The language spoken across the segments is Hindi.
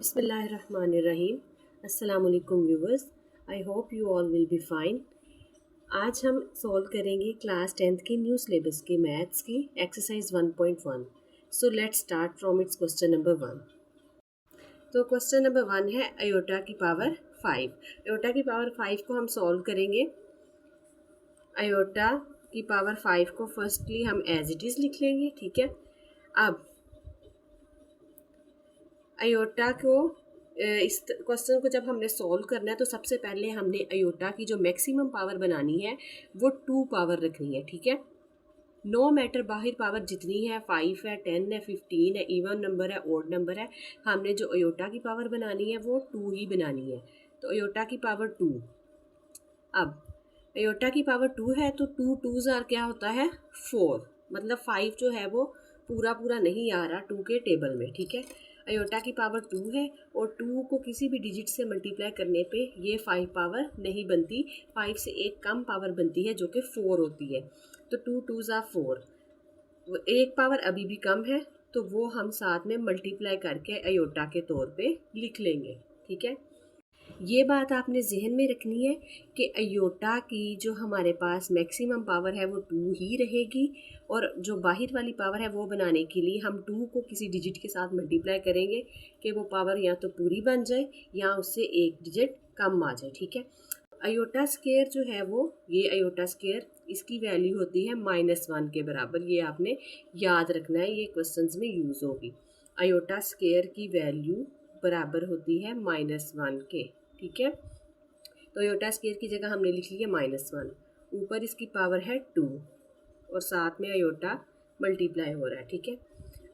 बिस्मिल्लाहिर्रहमानिर्रहीम। अस्सलाम वालेकुम viewers, I hope you all will be fine. आज हम सॉल्व करेंगे क्लास 10th की न्यू सिलेबस की मैथ्स की exercise 1.1। So let's start from its question number 1। तो क्वेश्चन नंबर 1 है अयोटा की पावर 5। अयोटा की पावर 5 को हम सॉल्व करेंगे। अयोटा की पावर 5 को फर्स्टली हम एज इट इज़ लिख लेंगे, ठीक है। अब अयोटा को इस क्वेश्चन को जब हमने सॉल्व करना है तो सबसे पहले हमने अयोटा की जो मैक्सिमम पावर बनानी है वो 2 पावर रखनी है, ठीक है। नो मैटर बाहर पावर जितनी है, 5 है, 10 है, 15 है, इवन नंबर है, ओड नंबर है, हमने जो अयोटा की पावर बनानी है वो 2 ही बनानी है। तो अयोटा की पावर 2। अब अयोटा की पावर 2 है तो 2 2s आर क्या होता है 4, मतलब 5 जो है वो पूरा पूरा नहीं आ रहा 2 के टेबल में, ठीक है। अयोटा की पावर 2 है और 2 को किसी भी डिजिट से मल्टीप्लाई करने पे ये 5 पावर नहीं बनती, 5 से एक कम पावर बनती है जो कि 4 होती है। तो 2 2s आर 4, एक पावर अभी भी कम है तो वो हम साथ में मल्टीप्लाई करके अयोटा के तौर पे लिख लेंगे, ठीक है। ये बात आपने जहन में रखनी है कि अयोटा की जो हमारे पास मैक्सिमम पावर है वो 2 ही रहेगी और जो बाहर वाली पावर है वो बनाने के लिए हम 2 को किसी डिजिट के साथ मल्टीप्लाई करेंगे कि वो पावर या तो पूरी बन जाए या उससे एक डिजिट कम आ जाए, ठीक है। अयोटा स्क्वायर जो है वो, ये अयोटा स्क्वायर इसकी वैल्यू होती है -1 के बराबर। ये आपने याद रखना है, ये क्वेश्चंस में यूज़ होगी। अयोटा स्क्वायर की वैल्यू बराबर होती है -1 के, ठीक है। तो अयोटा स्क्वायर की जगह हमने लिख लिया -1, ऊपर इसकी पावर है 2 और साथ में अयोटा मल्टीप्लाई हो रहा है, ठीक है।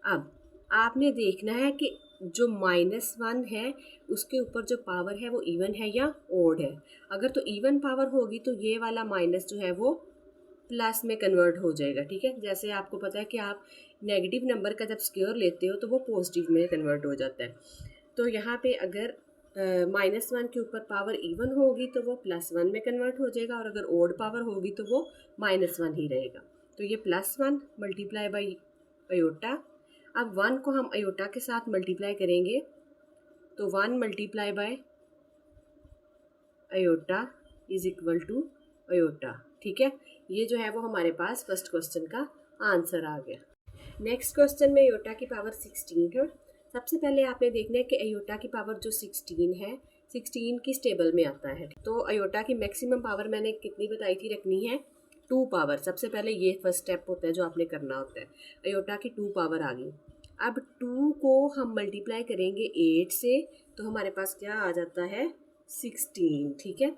अब आपने देखना है कि जो -1 है उसके ऊपर जो पावर है वो इवन है या ओड है। अगर तो इवन पावर होगी तो ये वाला माइनस जो है वो प्लस में कन्वर्ट हो जाएगा, ठीक है। जैसे आपको पता है कि आप नेगेटिव नंबर का जब स्क्वायर लेते हो तो वो पॉजिटिव में कन्वर्ट हो जाता है। तो यहाँ पे अगर -1 के ऊपर पावर इवन होगी तो वो +1 में कन्वर्ट हो जाएगा और अगर ओड पावर होगी तो वो -1 ही रहेगा। तो ये +1 मल्टीप्लाई बाई अयोटा। अब 1 को हम अयोटा के साथ मल्टीप्लाई करेंगे तो 1 multiply by iota is equal to iota, ठीक है। ये जो है वो हमारे पास फर्स्ट क्वेश्चन का आंसर आ गया। नेक्स्ट क्वेश्चन में अयोटा की पावर 16 है। सबसे पहले आपने देखना है कि अयोटा की पावर जो 16 है 16 किस टेबल में आता है। तो अयोटा की मैक्सिमम पावर मैंने कितनी बताई थी रखनी है 2 पावर। सबसे पहले ये फर्स्ट स्टेप होता है जो आपने करना होता है। अयोटा की 2 पावर आ गई। अब 2 को हम मल्टीप्लाई करेंगे 8 से तो हमारे पास क्या आ जाता है 16, ठीक है।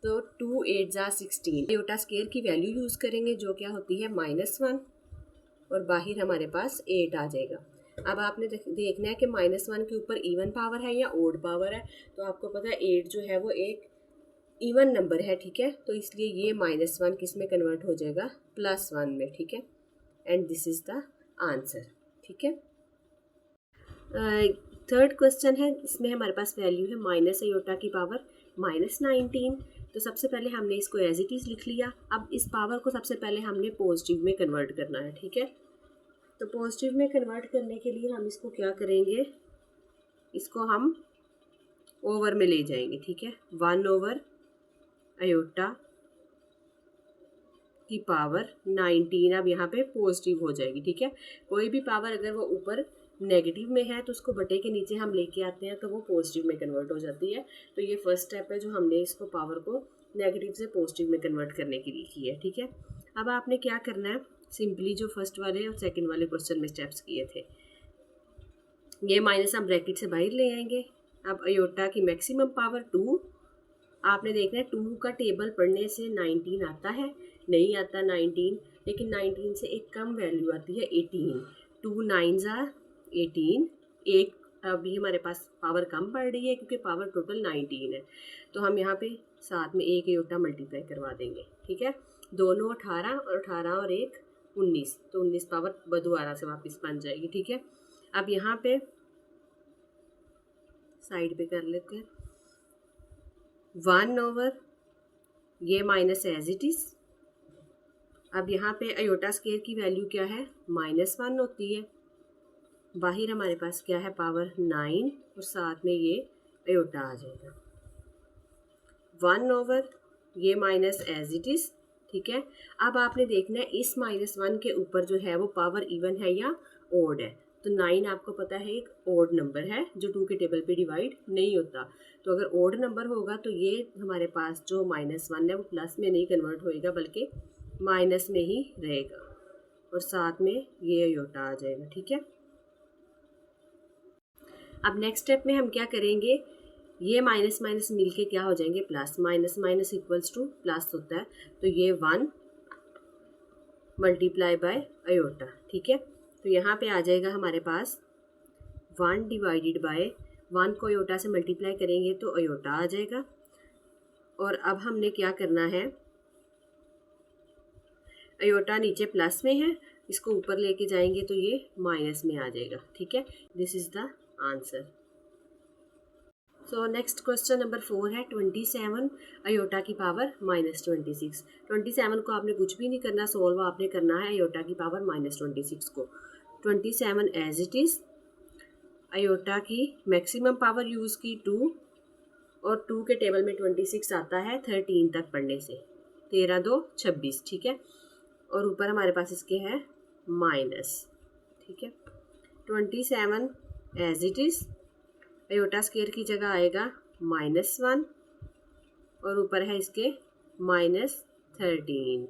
तो 2 8 जा 16। अयोटा स्क्वायर की वैल्यू यूज़ करेंगे जो क्या होती है -1 और बाहर हमारे पास 8 आ जाएगा। अब आपने देखना है कि -1 के ऊपर इवन पावर है या ओड पावर है। तो आपको पता है 8 जो है वो एक इवन नंबर है, ठीक है। तो इसलिए ये -1 किस में कन्वर्ट हो जाएगा +1 में, ठीक है। And this is the answer, ठीक है। थर्ड क्वेश्चन है, इसमें हमारे पास वैल्यू है माइनस अयोटा की पावर -19। तो सबसे पहले हमने इसको एज इट इज़ लिख लिया। अब इस पावर को सबसे पहले हमने पॉजिटिव में कन्वर्ट करना है, ठीक है। तो पॉजिटिव में कन्वर्ट करने के लिए हम इसको क्या करेंगे, इसको हम ओवर में ले जाएंगे, ठीक है। 1 ओवर अयोटा की पावर 19 अब यहाँ पे पॉजिटिव हो जाएगी, ठीक है। कोई भी पावर अगर वो ऊपर नेगेटिव में है तो उसको बटे के नीचे हम लेके आते हैं तो वो पॉजिटिव में कन्वर्ट हो जाती है। तो ये फर्स्ट स्टेप है जो हमने इसको पावर को नेगेटिव से पॉजिटिव में कन्वर्ट करने के लिए की है, ठीक है। अब आपने क्या करना है, सिंपली जो फर्स्ट वाले और सेकंड वाले क्वेश्चन में स्टेप्स किए थे, ये माइनस हम ब्रैकेट से बाहर ले आएंगे। अब अयोटा की मैक्सिमम पावर 2, आपने देखना है 2 का टेबल पढ़ने से 19 आता है, नहीं आता 19, लेकिन 19 से एक कम वैल्यू आती है 18। 2 9s आर 18। एक अभी हमारे पास पावर कम पड़ रही है क्योंकि पावर टोटल 19 है। तो हम यहाँ पे साथ में एक अयोटा मल्टीप्लाई करवा देंगे, ठीक है। दोनों 18 और 18 और एक 19, तो 19 पावर दोबारा से वापस बन जाएगी, ठीक है। अब यहाँ पे साइड पे कर लेते हैं 1 ओवर ये माइनस एज इट इज़। अब यहाँ पे अयोटा स्क्वायर की वैल्यू क्या है -1 होती है। बाहर हमारे पास क्या है, पावर 9 और साथ में ये अयोटा आ जाएगा 1 ओवर ये माइनस एज इट इज़। ठीक है, अब आपने देखना है इस -1 के ऊपर जो है वो पावर इवन है या ओड है। तो 9 आपको पता है एक ओड नंबर है जो 2 के टेबल पे डिवाइड नहीं होता। तो अगर ओड नंबर होगा तो ये हमारे पास जो -1 है वो प्लस में नहीं कन्वर्ट होएगा बल्कि माइनस में ही रहेगा और साथ में ये अयोटा आ जाएगा। ठीक है, अब नेक्स्ट स्टेप में हम क्या करेंगे, ये माइनस माइनस मिलके क्या हो जाएंगे, plus. Minus minus equals two plus होता है, तो ये 1 मल्टीप्लाई बाय अयोटा। ठीक है, तो यहाँ पे आ जाएगा हमारे पास 1 डिवाइडेड बाय 1 को अयोटा से मल्टीप्लाई करेंगे तो अयोटा आ जाएगा। और अब हमने क्या करना है, अयोटा नीचे प्लस में है, इसको ऊपर लेके जाएंगे तो ये माइनस में आ जाएगा। ठीक है, this is the answer. So next question number 4 है 27 अयोटा की पावर -26। 27 को आपने कुछ भी नहीं करना, सोल्व आपने करना है अयोटा की पावर -26 को। 27 एज इट इज़, अयोटा की मैक्सिमम पावर यूज़ की 2 और 2 के टेबल में 26 आता है 13 तक पढ़ने से, 13 2 26। ठीक है, और ऊपर हमारे पास इसके है माइनस। ठीक है, 27 as it is, iota square की जगह आएगा -1 और ऊपर है इसके -13।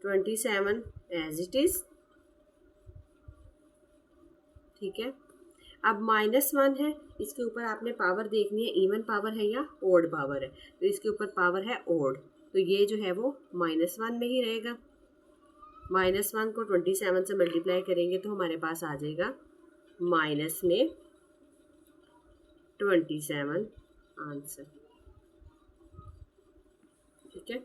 27 एज इट इज़। ठीक है, अब -1 है, इसके ऊपर आपने पावर देखनी है इवन पावर है या ओड पावर है। तो इसके ऊपर पावर है ओड, तो ये जो है वो -1 में ही रहेगा। -1 को 27 से मल्टीप्लाई करेंगे तो हमारे पास आ जाएगा माइनस में 27 आंसर। ठीक है,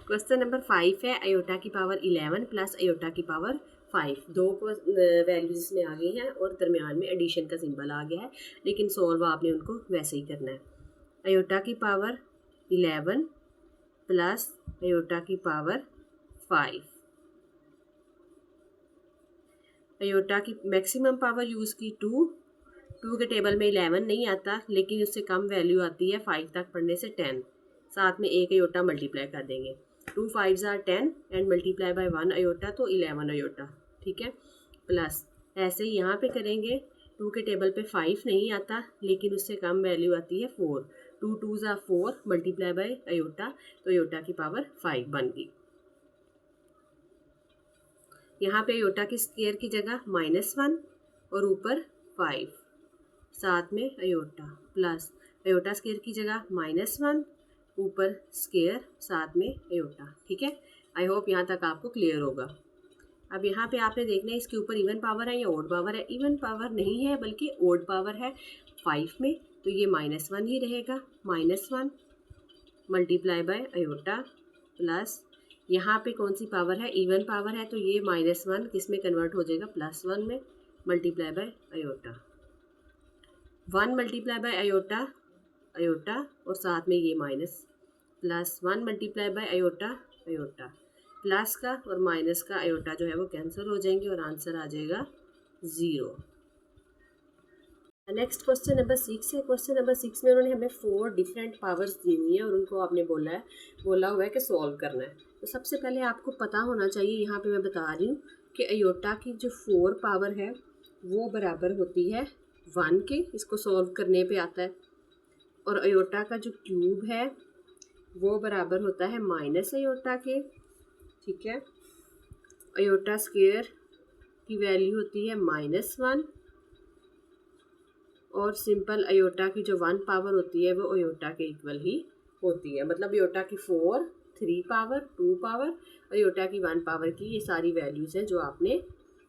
क्वेश्चन नंबर 5 है अयोटा की पावर 11 प्लस अयोटा की पावर 5। दो वैल्यूज इसमें आ गई हैं और दरमियान में एडिशन का सिंबल आ गया है, लेकिन सोल्व आपने उनको वैसे ही करना है। अयोटा की पावर 11 प्लस अयोटा की पावर 5। अयोटा की मैक्सिमम पावर यूज़ की 2 के टेबल में 11 नहीं आता, लेकिन उससे कम वैल्यू आती है 5 तक पढ़ने से 10। साथ में एक अयोटा मल्टीप्लाई कर देंगे, 2 5s are 10 and multiply by 1 iota तो 11 अयोटा। ठीक है, प्लस ऐसे ही यहाँ पे करेंगे, 2 के टेबल पे 5 नहीं आता, लेकिन उससे कम वैल्यू आती है 4। 2 2s are 4 multiply by iota तो अयोटा की पावर 5 बन गई। यहाँ पे अयोटा की स्क्वायर की जगह -1 और ऊपर 5, साथ में अयोटा, प्लस अयोटा स्क्वायर की जगह -1 ऊपर स्क्वायर साथ में अयोटा। ठीक है, आई होप यहाँ तक आपको क्लियर होगा। अब यहाँ पे आपने देखना है इसके ऊपर इवन पावर है या ओड पावर है। इवन पावर नहीं है बल्कि ओड पावर है 5 में, तो ये -1 ही रहेगा। -1 मल्टीप्लाई बाय अयोटा प्लस यहाँ पे कौन सी पावर है, इवन पावर है, तो ये -1 किस में कन्वर्ट हो जाएगा, +1 में, multiply by iota. 1 multiply by iota iota और साथ में ये minus, plus 1 multiply by iota iota, plus का और माइनस का अयोटा जो है वो कैंसिल हो जाएंगे और आंसर आ जाएगा 0। नेक्स्ट क्वेश्चन नंबर 6 है। क्वेश्चन नंबर 6 में उन्होंने हमें 4 डिफरेंट पावर्स दी हुई हैं और उनको आपने बोला हुआ है कि सॉल्व करना है। तो सबसे पहले आपको पता होना चाहिए, यहाँ पे मैं बता रही हूँ कि अयोटा की जो 4 पावर है वो बराबर होती है 1 के, इसको सॉल्व करने पे आता है। और अयोटा का जो क्यूब है वो बराबर होता है माइनस अयोटा के। ठीक है, अयोटा स्क्वायर की वैल्यू होती है -1 और सिंपल अयोटा की जो 1 पावर होती है वो अयोटा के इक्वल ही होती है। मतलब अयोटा की 4, 3 पावर, 2 पावर, अयोटा की 1 पावर की ये सारी वैल्यूज़ हैं जो आपने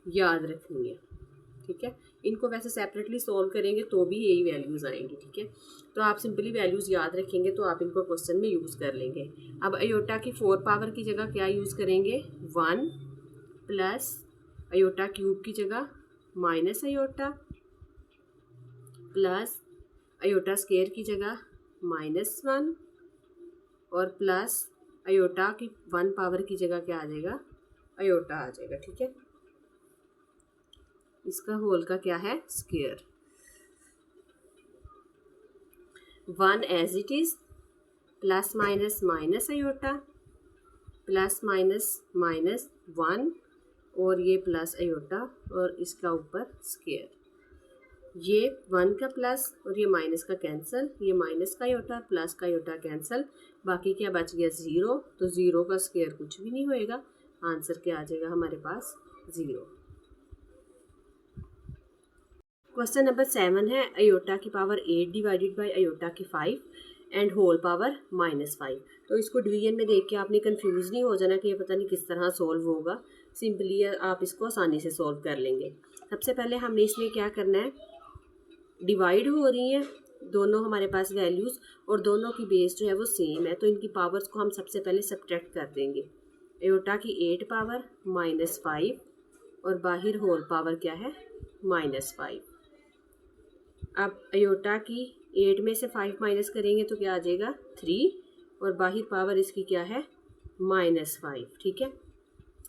याद रखनी है। ठीक है, इनको वैसे सेपरेटली सॉल्व करेंगे तो भी यही वैल्यूज़ आएंगी। ठीक है, तो आप सिंपली वैल्यूज़ याद रखेंगे तो आप इनको क्वेश्चन में यूज़ कर लेंगे। अब अयोटा की 4 पावर की जगह क्या यूज़ करेंगे, 1 प्लस अयोटा क्यूब की जगह minus iota plus iota square की जगह -1 और प्लस अयोटा की 1 पावर की जगह क्या आ जाएगा, अयोटा आ जाएगा। ठीक है, इसका होल का क्या है square, 1 as it is, plus minus minus iota, plus minus minus 1 और ये प्लस अयोटा और इसका ऊपर स्क्वायर, ये 1 का प्लस और ये माइनस का कैंसिल, ये माइनस का अयोटा प्लस का अयोटा कैंसिल, बाकी क्या बच गया 0, तो 0 का स्क्वायर कुछ भी नहीं होएगा, आंसर क्या आ जाएगा हमारे पास 0। क्वेश्चन नंबर 7 है अयोटा की पावर 8 डिवाइडेड बाय अयोटा की 5 एंड होल पावर -5। तो इसको डिवीजन में देख के आपने कंफ्यूज नहीं हो जाना कि ये पता नहीं किस तरह सोल्व होगा, सिंपली आप इसको आसानी से सोल्व कर लेंगे। सबसे पहले हमने इसमें क्या करना है, डिवाइड हो रही हैं दोनों हमारे पास वैल्यूज़ और दोनों की बेस जो है वो सेम है, तो इनकी पावर्स को हम सबसे पहले सब्ट्रैक्ट कर देंगे। अयोटा की 8 पावर -5 और बाहर होल पावर क्या है -5। अब अयोटा की 8 में से 5 माइनस करेंगे तो क्या आ जाएगा 3 और बाहर पावर इसकी क्या है -5, ठीक है।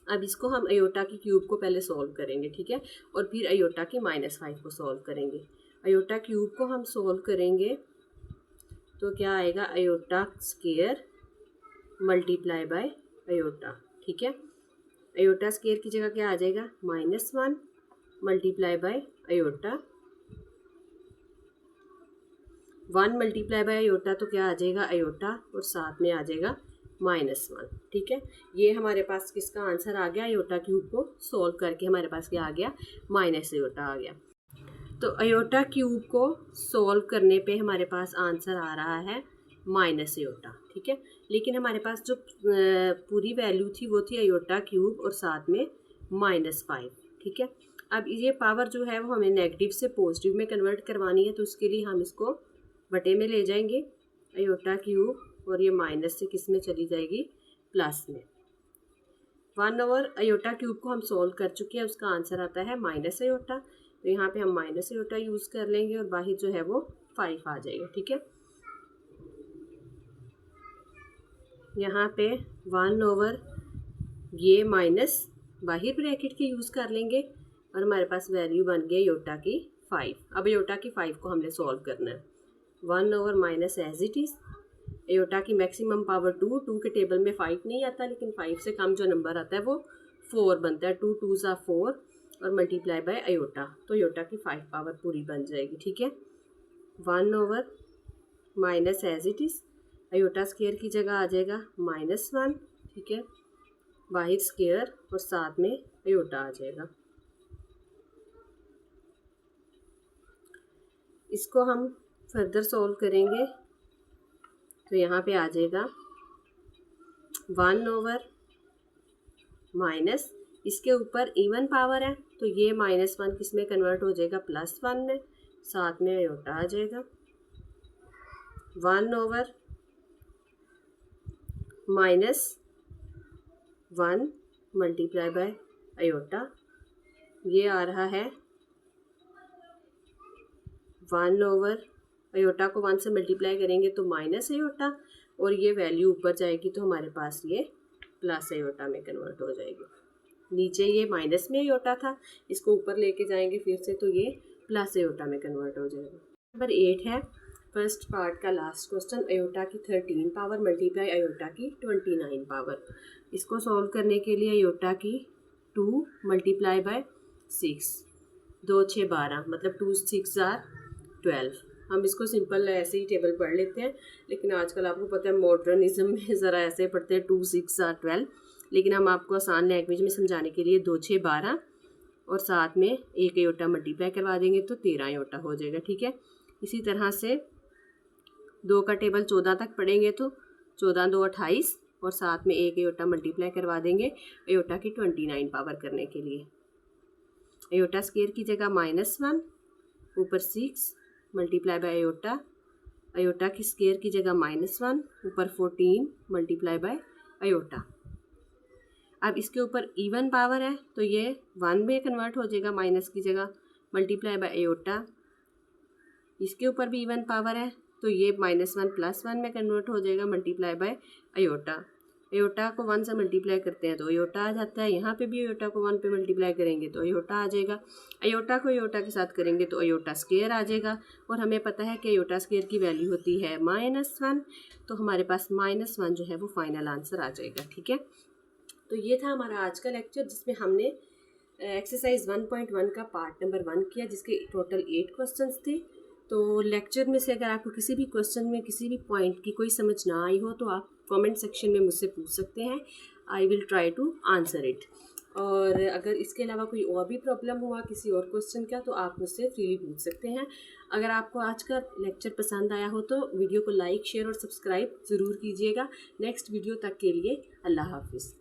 अब इसको हम अयोटा की क्यूब को पहले सॉल्व करेंगे, ठीक है, और फिर अयोटा की -5 को सॉल्व करेंगे। अयोटा क्यूब को हम सॉल्व करेंगे तो क्या आएगा iota square multiply by iota, ठीक है। अयोटा स्क्वायर की जगह क्या आ जाएगा -1 multiply by iota, 1 multiply by iota तो क्या आ जाएगा अयोटा और साथ में आ जाएगा -1, ठीक है। ये हमारे पास किसका आंसर आ गया, अयोटा क्यूब को सॉल्व करके हमारे पास क्या आ गया माइनस अयोटा आ गया। तो अयोटा क्यूब को सॉल्व करने पे हमारे पास आंसर आ रहा है माइनस अयोटा, ठीक है। लेकिन हमारे पास जो पूरी वैल्यू थी वो थी अयोटा क्यूब और साथ में -5, ठीक है। अब ये पावर जो है वो हमें नेगेटिव से पॉजिटिव में कन्वर्ट करवानी है, तो उसके लिए हम इसको बटे में ले जाएंगे, अयोटा क्यूब और ये माइनस से किस में चली जाएगी प्लस में। 1 ओवर अयोटा क्यूब को हम सॉल्व कर चुके हैं, उसका आंसर आता है माइनस अयोटा, तो यहाँ पे हम माइनस अयोटा यूज़ कर लेंगे और बाहर जो है वो 5 आ जाएगा, ठीक है। यहाँ पे 1 ओवर ये माइनस बाहर ब्रैकेट के यूज़ कर लेंगे और हमारे पास वैल्यू बन गई अयोटा की 5। अब अयोटा की 5 को हमने सॉल्व करना है, 1 over minus as it is, iota की मैक्सिमम पावर 2 के टेबल में 5 नहीं आता, लेकिन 5 से कम जो नंबर आता है वो 4 बनता है, 2 2 ज़ा 4 और मल्टीप्लाई बाय अयोटा, तो अयोटा की 5 पावर पूरी बन जाएगी, ठीक है। 1 over minus as it is, iota square की जगह आ जाएगा -1, ठीक है, बाहर स्क्वायर और साथ में अयोटा आ जाएगा। इसको हम फर्दर सॉल्व करेंगे तो यहाँ पे आ जाएगा 1 ओवर माइनस, इसके ऊपर इवन पावर है तो ये -1 किस में कन्वर्ट हो जाएगा +1 में, साथ में अयोटा आ जाएगा। 1 ओवर -1 मल्टीप्लाई बाय अयोटा, ये आ रहा है 1 ओवर अयोटा को 1 से मल्टीप्लाई करेंगे तो माइनस अयोटा और ये वैल्यू ऊपर जाएगी तो हमारे पास ये प्लस अयोटा में कन्वर्ट हो जाएगी। नीचे ये माइनस में अयोटा था, इसको ऊपर लेके जाएंगे फिर से तो ये प्लस अयोटा में कन्वर्ट हो जाएगा। नंबर 8 है फर्स्ट पार्ट का लास्ट क्वेश्चन, अयोटा की 13 पावर मल्टीप्लाई अयोटा की 29 पावर। इसको सॉल्व करने के लिए अयोटा की 2 मल्टीप्लाई बाय 6, 2 6 12 मतलब 2 6 12। हम इसको सिंपल ऐसे ही टेबल पढ़ लेते हैं, लेकिन आजकल आपको पता है मॉडर्निज्म में ज़रा ऐसे पढ़ते हैं 2 6 12, लेकिन हम आपको आसान लैंग्वेज में समझाने के लिए 2 6 12 और साथ में एक अयोटा मल्टीप्लाई करवा देंगे तो 13 अयोटा हो जाएगा, ठीक है। इसी तरह से 2 का टेबल 14 तक पढ़ेंगे तो 14 2 28 और साथ में एक अयोटा मल्टीप्लाई करवा देंगे अयोटा की 29 पावर करने के लिए। अयोटा स्क्वायर की जगह -1 ऊपर 6 मल्टीप्लाई बाय अयोटा, अयोटा की स्क्वायर की जगह -1 ऊपर 14 मल्टीप्लाई बाय अयोटा। अब इसके ऊपर इवन पावर है तो ये 1 में कन्वर्ट हो जाएगा, माइनस की जगह मल्टीप्लाई बाय अयोटा। इसके ऊपर भी इवन पावर है तो ये -1 +1 में कन्वर्ट हो जाएगा, मल्टीप्लाई बाय अयोटा। अयोटा को 1 से मल्टीप्लाई करते हैं तो अयोटा आ जाता है, यहाँ पे भी अयोटा को 1 पे मल्टीप्लाई करेंगे तो अयोटा आ जाएगा, अयोटा को अयोटा के साथ करेंगे तो अयोटा स्क्वायर आ जाएगा, और हमें पता है कि अयोटा स्क्वायर की वैल्यू होती है -1, तो हमारे पास -1 जो है वो फाइनल आंसर आ जाएगा। ठीक है, तो ये था हमारा आज का लेक्चर जिसमें हमने एक्सरसाइज 1.1 का पार्ट नंबर 1 किया, जिसके टोटल 8 क्वेश्चंस थे। तो लेक्चर में से अगर आपको किसी भी क्वेश्चन में किसी भी पॉइंट की कोई समझ ना आई हो तो आप कमेंट सेक्शन में मुझसे पूछ सकते हैं, I will try to answer it. और अगर इसके अलावा कोई और भी प्रॉब्लम हुआ किसी और क्वेश्चन का तो आप मुझसे फ्रीली पूछ सकते हैं। अगर आपको आज का लेक्चर पसंद आया हो तो वीडियो को लाइक, शेयर और सब्सक्राइब ज़रूर कीजिएगा। नेक्स्ट वीडियो तक के लिए अल्लाह हाफिज़।